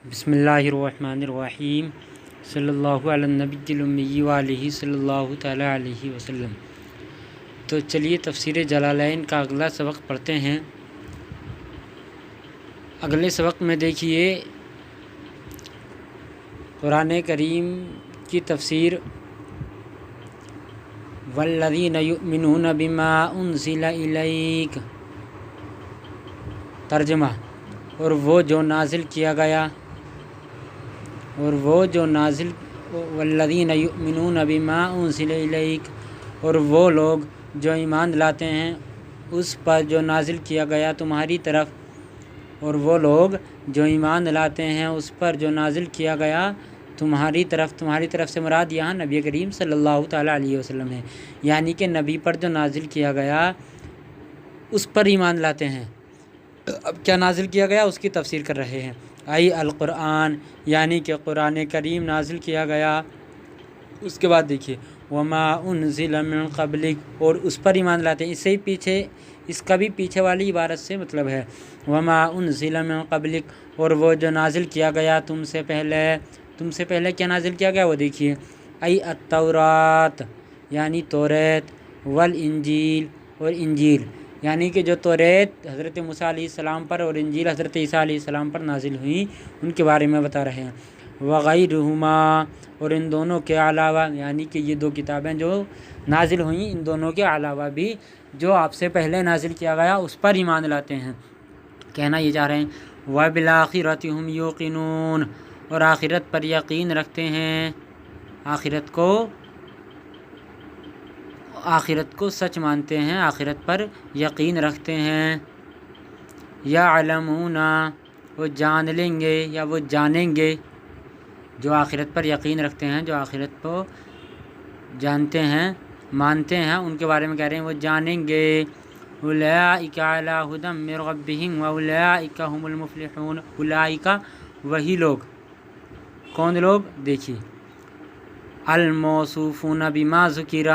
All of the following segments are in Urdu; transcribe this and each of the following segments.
بسم اللہ الرحمن الرحیم صلی اللہ علی النبی الامی وآلہ صلی اللہ تعالیٰ علیہ وسلم۔ تو چلیے تفسیر جلالین کا اگلا سبق پڑھتے ہیں۔ اگلے سبق میں دیکھیے قرآن کریم کی تفسیر والذین یؤمنون بما انزل الیک، ترجمہ اور وہ جو نازل کیا گیا والذین یؤمنون بما انزل الیک، اور وہ لوگ جو ایمان لاتے ہیں اس پر جو نازل کیا گیا تمہاری طرف، اور وہ لوگ جو ایمان لاتے ہیں اس پر جو نازل کیا گیا تمہاری طرف سے مراد یہاں نبی کریم صلی اللہ تعالیٰ علیہ وسلم ہے، یعنی کہ نبی پر جو نازل کیا گیا اس پر ایمان لاتے ہیں۔ اب کیا نازل کیا گیا اس کی تفسیر کر رہے ہیں۔ القرآن، یعنی کہ قرآن کریم نازل کیا گیا۔ اس کے بعد دیکھیے وما انزل من قبلک، اور اس پر ایمان لاتے ہیں۔ اس کا بھی پیچھے والی عبارت سے مطلب ہے وما انزل من قبلک، اور وہ جو نازل کیا گیا تم سے پہلے کیا نازل کیا گیا وہ دیکھیے التورات، یعنی توریت، والانجیل، اور انجیل، یعنی کہ جو توریت حضرت موسیٰ علیہ السلام پر اور انجیل حضرت عیسیٰ علیہ السلام پر نازل ہوئیں ان کے بارے میں بتا رہے ہیں۔ وغیرہما، اور ان دونوں کے علاوہ، یعنی کہ یہ دو کتابیں جو نازل ہوئیں ان دونوں کے علاوہ بھی جو آپ سے پہلے نازل کیا گیا اس پر ایمان لاتے ہیں۔ کہنا یہ جا رہے ہیں وبالآخرۃ ھم یوقنون، اور آخرت پر یقین رکھتے ہیں، آخرت کو سچ مانتے ہیں، آخرت پر یقین رکھتے ہیں۔ یعلمون، وہ جان لیں گے یا وہ جانیں گے، جو آخرت پر یقین رکھتے ہیں، جو آخرت کو جانتے ہیں مانتے ہیں، ان کے بارے میں کہہ رہے ہیں وہ جانیں گے۔ اولئک علی ھدی من ربہم واولئک ھم المفلحون، اولئک وہی لوگ، کون لوگ دیکھیے الموصوفون بما ذکر،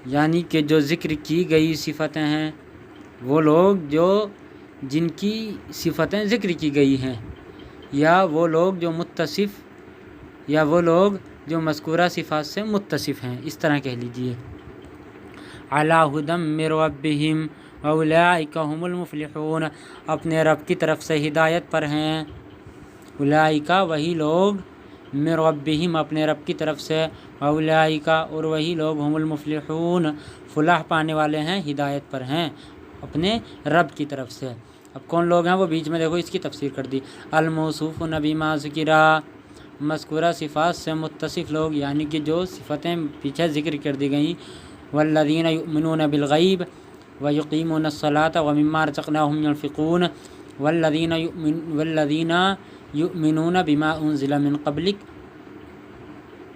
یعنی کہ جو ذکر کی گئی صفتیں ہیں، وہ لوگ جو جن کی صفتیں ذکر کی گئی ہیں، یا وہ لوگ جو متصف، یا وہ لوگ جو مذکورہ صفات سے متصف ہیں، اس طرح کہہ لیجئے۔ علی ھدی من ربہم واولئک ھم المفلحون، اپنے رب کی طرف سے ہدایت پر ہیں۔ اولئک وہی لوگ، من ربہم اپنے رب کی طرف سے، اولئک اور وہی لوگ، ہم المفلحون فلاح پانے والے ہیں، ہدایت پر ہیں اپنے رب کی طرف سے۔ اب کون لوگ ہیں وہ بیچ میں دیکھو اس کی تفسیر کر دی۔ الموصوفون بما ذکر، مذکورہ صفات سے متصف لوگ، یعنی کہ جو صفتیں پیچھے ذکر کر دی گئیں۔ والذین یؤمنون بالغیب ویقیمون الصلاۃ ومما رزقناہم ینفقون، والذین یؤمنون بما انزل من قبلک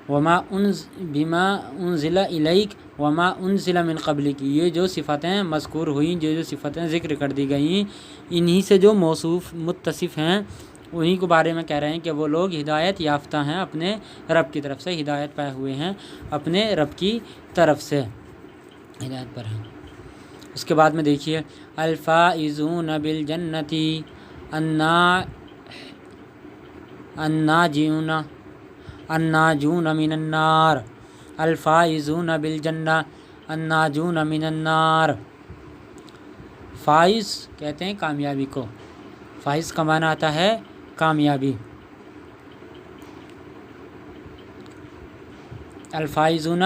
بما انزل الیک وما انزل من قبلک، یہ جو صفتیں مذکور ہوئیں، جو صفتیں ذکر کر دی گئیں، انہی سے جو موصوف متصف ہیں انہی کے بارے میں کہہ رہے ہیں کہ وہ لوگ ہدایت یافتہ ہیں، اپنے رب کی طرف سے ہدایت پائے ہوئے ہیں، اپنے رب کی طرف سے ہدایت پر ہیں۔ اس کے بعد میں دیکھیے الفائزون بالجنۃ الناجون من النار، الفائزون بالجنہ الناجون من النار۔ فائز کہتے ہیں کامیابی کو، فائز کا معنی آتا ہے کامیابی۔ الفائزون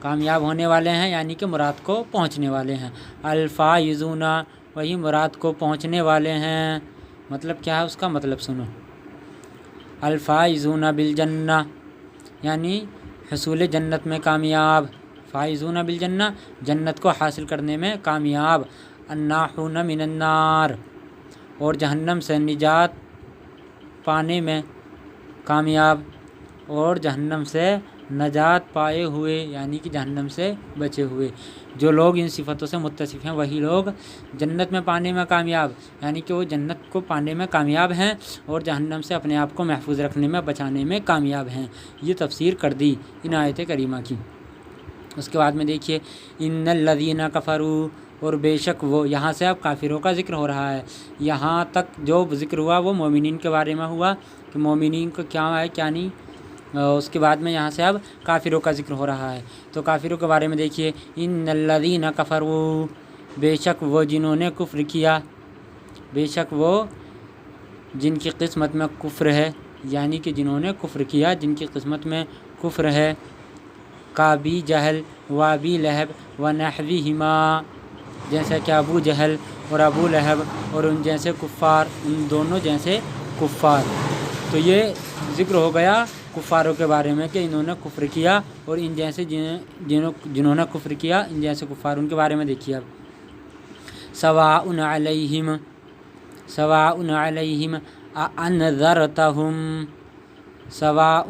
کامیاب ہونے والے ہیں، یعنی کہ مراد کو پہنچنے والے ہیں۔ الفائزون وہی مراد کو پہنچنے والے ہیں۔ مطلب کیا ہے اس کا مطلب سنو۔ الفائزون بالجنہ یعنی حصول جنت میں کامیاب، فائزون بالجنہ جنت کو حاصل کرنے میں کامیاب، الناحون من النار اور جہنم سے نجات پانے میں کامیاب، اور جہنم سے نجات پائے ہوئے یعنی کہ جہنم سے بچے ہوئے۔ جو لوگ ان صفتوں سے متصف ہیں وہی لوگ جنت میں پانے میں کامیاب، یعنی کہ وہ جنت کو پانے میں کامیاب ہیں اور جہنم سے اپنے آپ کو محفوظ رکھنے میں بچانے میں کامیاب ہیں۔ یہ تفسیر کر دی ان آیت کریمہ کی۔ اس کے بعد میں دیکھیے ان الذین کفروا، اور بے شک وہ، یہاں سے اب کافروں کا ذکر ہو رہا ہے۔ یہاں تک جو ذکر ہوا وہ مومنین کے بارے میں ہوا کہ مومنین کو کیا ہے کیا نہیں، اس کے بعد میں یہاں سے اب کافروں کا ذکر ہو رہا ہے۔ تو کافروں کے بارے میں دیکھیے، ان الذین کفروا، بے شک وہ جنہوں نے کفر کیا، بے شک وہ جن کی قسمت میں کفر ہے، یعنی کہ جنہوں نے کفر کیا، جن کی قسمت میں کفر ہے، کابی جہل و ابی لہب و نحوہما، جیسا کہ ابو جہل اور ابو لہب اور ان جیسے کفار، ان دونوں جیسے کفار۔ تو یہ ذکر ہو گیا کفاروں کے بارے میں کہ انہوں نے کفر کیا، اور ان جیسے جنہوں نے کفر کیا، ان جیسے کفار، ان کے بارے میں دیکھیے اب۔ سواء علیہم، سواء علیہم اانذرتہم، سواء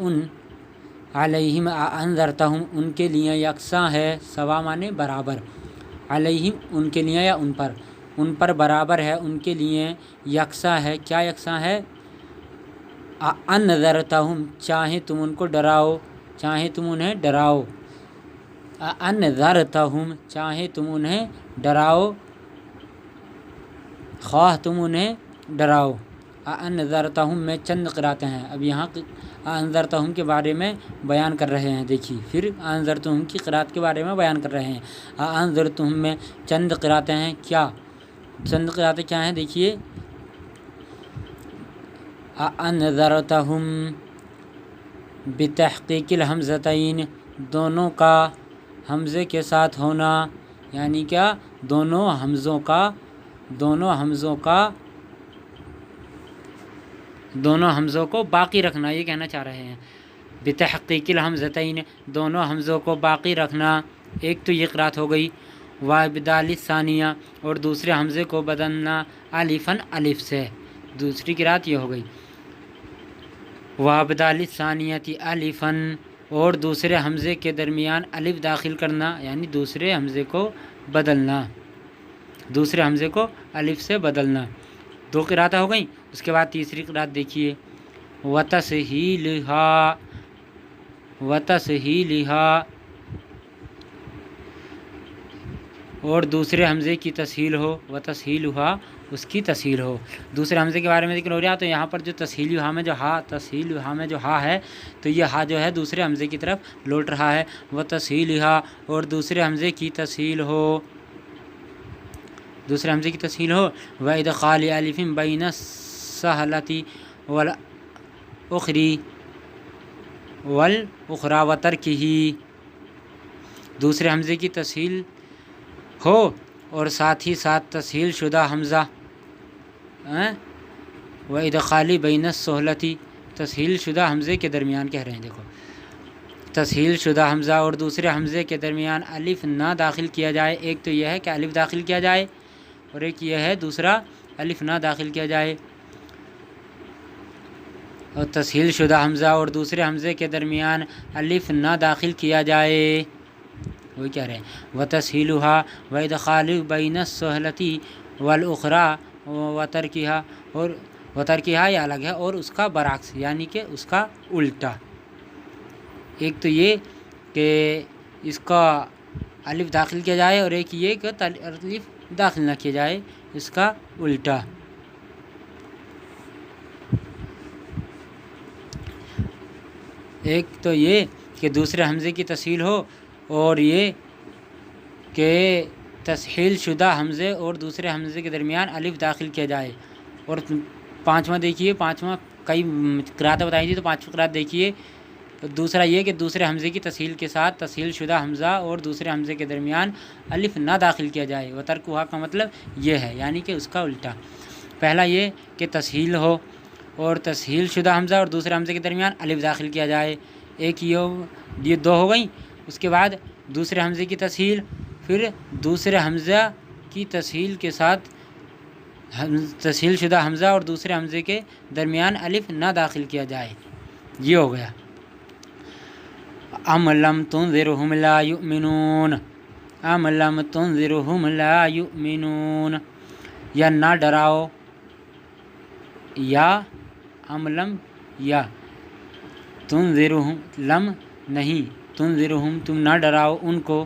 علیہم اانذرتہم، ان کے لیے یکساں ہے، سوا مانے برابر، علیہم ان کے لیے یا ان پر برابر ہے، ان کے لیے یکساں ہے، کیا یکساں ہے؟ اانذرتہم، چاہے تم ان کو ڈراؤ، چاہے تم انہیں ڈراؤ، اانذرتہم، چاہے تم انہیں ڈراؤ، خواہ تم انہیں ڈراؤ۔ اانذرتہم میں چند قراتیں ہیں، اب یہاں انذرتہم کے بارے میں بیان کر رہے ہیں، دیکھیے پھر انذرتہم کی قرات کے بارے میں بیان کر رہے ہیں۔ انذرتہم میں چند قراتیں ہیں، کیا چند قراتیں کیا ہیں؟ دیکھیے، انذرتہم بتحقیق الحمزتین، دونوں کا حمزے کے ساتھ ہونا، یعنی کیا؟ دونوں حمزوں کو باقی رکھنا، یہ کہنا چاہ رہے ہیں۔ بتحقیق الحمزتین، دونوں حمزوں کو باقی رکھنا، ایک تو یہ قرات ہو گئی۔ وابدال ثانیہ، اور دوسرے حمزے کو بدلنا، الفن الف سے، دوسری قرات یہ ہو گئی۔ وابدال ثانیۃ الفن، اور دوسرے حمزے کے درمیان الف داخل کرنا، یعنی دوسرے حمزے کو بدلنا، دوسرے حمزے کو الف سے بدلنا، دو قراتیں ہو گئیں۔ اس کے بعد تیسری قرات دیکھیے، وتسہیلھا، وتسہیلھا، اور دوسرے حمزے کی تسہیل ہو، وتسہیلھا، اس کی تسہیل ہو۔ دوسرے حمزے کے بارے میں ذکر ہو رہا ہے، تو یہاں پر جو تسہیلھا میں جو تسہیلھا میں جو ہا ہے، تو یہ ہا جو ہے دوسرے حمزے کی طرف لوٹ رہا ہے۔ وتسہیلھا، اور دوسرے حمزے کی تسہیل ہو، دوسرے حمزے کی تسہیل ہو۔ وادخال الف بین السہلۃ والاخری وترکہ، دوسرے حمزے کی تسہیل ہو اور ساتھ ہی ساتھ تسہیل شدہ حمزہ، وادخال بین السہلۃ، تسہیل شدہ حمزے کے درمیان کہہ رہے ہیں، دیکھو تسہیل شدہ حمزہ اور دوسرے حمزے کے درمیان الف نہ داخل کیا جائے، ایک تو یہ ہے کہ الف داخل کیا جائے، اور ایک یہ ہے دوسرا الف نہ داخل کیا جائے۔ اور تسہیل شدہ حمزہ اور دوسرے حمزے کے درمیان الف نہ داخل کیا جائے، وہی کہہ رہے ہیں۔ وتسہیلھا وادخال بین السہلۃ والاخری وترکھا، اور وترکھا یہ الگ ہے، اور اس کا برعکس یعنی کہ اس کا الٹا، ایک تو یہ کہ اس کا الف داخل کیا جائے، اور ایک یہ کہ الف داخل نہ کیا جائے، اس کا الٹا۔ ایک تو یہ کہ دوسرے حمزے کی تسہیل ہو، اور یہ کہ تسہیل شدہ حمزے اور دوسرے حمزے کے درمیان الف داخل کیا جائے۔ اور پانچواں دیکھیے، پانچواں کئی قراتیں بتائی تھی، تو پانچواں قرات دیکھیے، دوسرا یہ کہ دوسرے حمزے کی تسہیل کے ساتھ تسہیل شدہ حمزہ اور دوسرے حمزے کے درمیان الف نہ داخل کیا جائے۔ وترکھا کا مطلب یہ ہے، یعنی کہ اس کا الٹا۔ پہلا یہ کہ تسہیل ہو اور تسہیل شدہ حمزہ اور دوسرے حمزے کے درمیان الف داخل کیا جائے، ایک یہ دو ہو گئیں۔ اس کے بعد دوسرے حمزے کی تسہیل، پھر دوسرے حمزہ کی تسہیل کے ساتھ تسہیل شدہ حمزہ اور دوسرے حمزے کے درمیان الف نہ داخل کیا جائے، یہ ہو گیا۔ ام لم تنذرہم لا یؤمنون، ام لم تنذرہم لا یؤمنون، یا نہ ڈراؤ، یا ام لم، یا تنذرہم، لم نہیں، تنذرہم تم نہ ڈراؤ ان کو،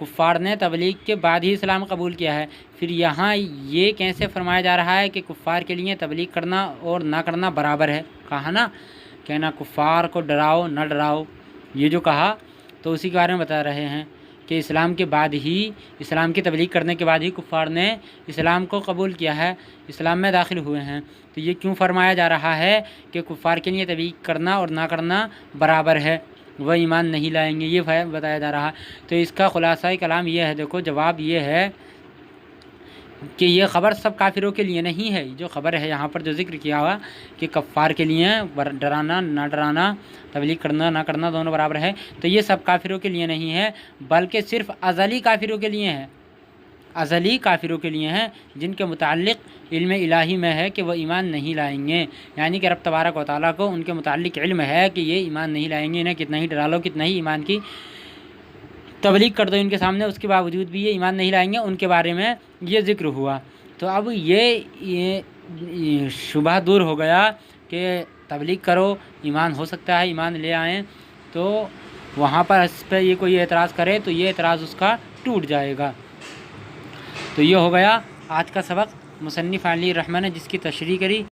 کفار نے تبلیغ کے بعد ہی اسلام قبول کیا ہے۔ پھر یہاں یہ کیسے فرمایا جا رہا ہے کہ کفار کے لیے تبلیغ کرنا اور نہ کرنا برابر ہے؟ کہا نا کہ نہ کفار کو ڈراؤ نہ ڈراؤ، یہ جو کہا تو اسی کے بارے میں بتا رہے ہیں کہ اسلام کے بعد ہی، اسلام کی تبلیغ کرنے کے بعد ہی کفار نے اسلام کو قبول کیا ہے، اسلام میں داخل ہوئے ہیں۔ تو یہ کیوں فرمایا جا رہا ہے کہ کفار کے لیے تبلیغ کرنا اور نہ کرنا برابر ہے، وہ ایمان نہیں لائیں گے، یہ بتایا جا رہا ہے۔ تو اس کا خلاصہ کلام یہ ہے، دیکھو جواب یہ ہے کہ یہ خبر سب کافروں کے لیے نہیں ہے۔ جو خبر ہے یہاں پر جو ذکر کیا ہوا کہ کفار کے لیے ڈرانا نہ ڈرانا، تبلیغ کرنا نہ کرنا دونوں برابر ہے، تو یہ سب کافروں کے لیے نہیں ہے، بلکہ صرف ازلی کافروں کے لیے ہے، ازلی کافروں کے لیے ہیں جن کے متعلق علم الہی میں ہے کہ وہ ایمان نہیں لائیں گے، یعنی کہ رب تبارک و تعالیٰ کو ان کے متعلق علم ہے کہ یہ ایمان نہیں لائیں گے، انہیں کتنا ہی ڈرا لو، کتنا ہی ایمان کی تبلیغ کر دو ان کے سامنے، اس کے باوجود بھی یہ ایمان نہیں لائیں گے، ان کے بارے میں یہ ذکر ہوا۔ تو اب یہ شبہ دور ہو گیا کہ تبلیغ کرو ایمان ہو سکتا ہے، ایمان لے آئیں، تو وہاں پر اس پہ یہ کوئی اعتراض کرے تو یہ اعتراض اس کا ٹوٹ جائے گا۔ تو یہ ہو گیا آج کا سبق۔ مصنف علی الرحمٰن نے جس کی تشریح کری